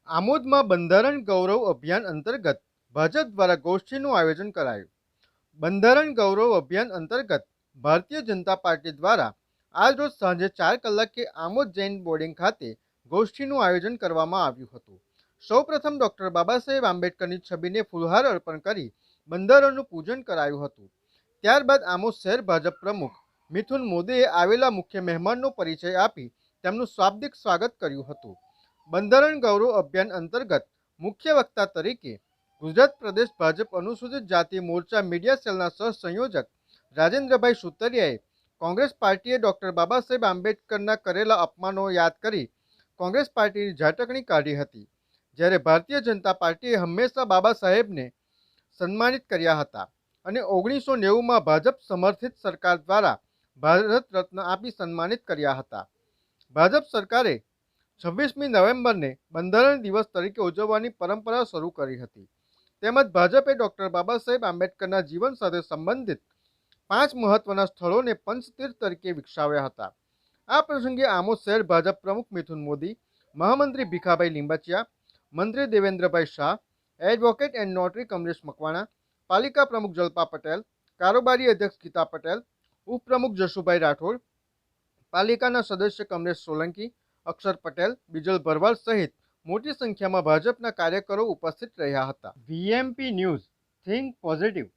આમોદમાં બંધારણ ગૌરવ અભિયાન અંતર્ગત ભાજપ દ્વારા ગોષ્ઠીનું આયોજન કરાયું. બંધારણ ગૌરવ અભિયાન અંતર્ગત ભારતીય જનતા પાર્ટી દ્વારા આજરોજ સાંજે 4 કલાકે આમોદ જૈન બોર્ડિંગ ખાતે ગોષ્ઠીનું આયોજન કરવામાં આવ્યું હતું. સૌપ્રથમ ડોક્ટર બાબા સાહેબ આંબેડકરની છબીને ફૂલહાર અર્પણ કરી બંધારણનું પૂજન કરાયું હતું. ત્યારબાદ આમોદ શહેર ભાજપ પ્રમુખ મિથુન મોદીએ આવેલા મુખ્ય મહેમાનનો પરિચય આપી તેમનું શાબ્દિક સ્વાગત કર્યું હતું. બંધારણ ગૌરવ અભિયાન અંતર્ગત મુખ્ય વક્તા તરીકે ગુજરાત પ્રદેશ ભાજપ અનુસૂચિત જાતિ મોરચા મીડિયા સેલના સહસંયોજક રાજેન્દ્રભાઈ સુતરિયાએ કોંગ્રેસ પાર્ટીએ ડોક્ટર બાબા સાહેબ આંબેડકરના કરેલા અપમાનો યાદ કરી કોંગ્રેસ પાર્ટીની ઝાટકણી કાઢી હતી, જ્યારે ભારતીય જનતા પાર્ટીએ હંમેશા બાબા સાહેબને સન્માનિત કર્યા હતા અને 1990માં ભાજપ સમર્થિત સરકાર દ્વારા ભારત રત્ન આપી સન્માનિત કર્યા હતા. ભાજપ સરકારે 26મી નવેમ્બરને બંધારણ દિવસ તરીકે ઉજવવાની પરંપરા શરૂ કરી હતી. તેમજ ભાજપે ડોક્ટર બાબા સાહેબ આંબેડકરના જીવન સાથે સંબંધિત 5 મહત્વના સ્થળોને પંચતીર્થ તરીકે વિકસાવ્યા હતા. આ પ્રસંગે આમોદ શહેર ભાજપ પ્રમુખ મિથુન મોદી, મહામંત્રી ભીખાભાઈ લીંબચિયા, મંત્રી Devendrabhai Shah, advocate and notary Kamlesh Makwana, પાલિકા પ્રમુખ જલ્પા પટેલ, કારોબારી અધ્યક્ષ ગીતા પટેલ, ઉપપ્રમુખ જશુભાઈ રાઠોડ, પાલિકાના સદસ્ય કમલેશ સોલંકી, અક્ષર પટેલ, બીજલ ભરવાડ સહિત મોટી સંખ્યામાં ભાજપના કાર્યકરો ઉપસ્થિત રહ્યા હતા. VMP news, think positive.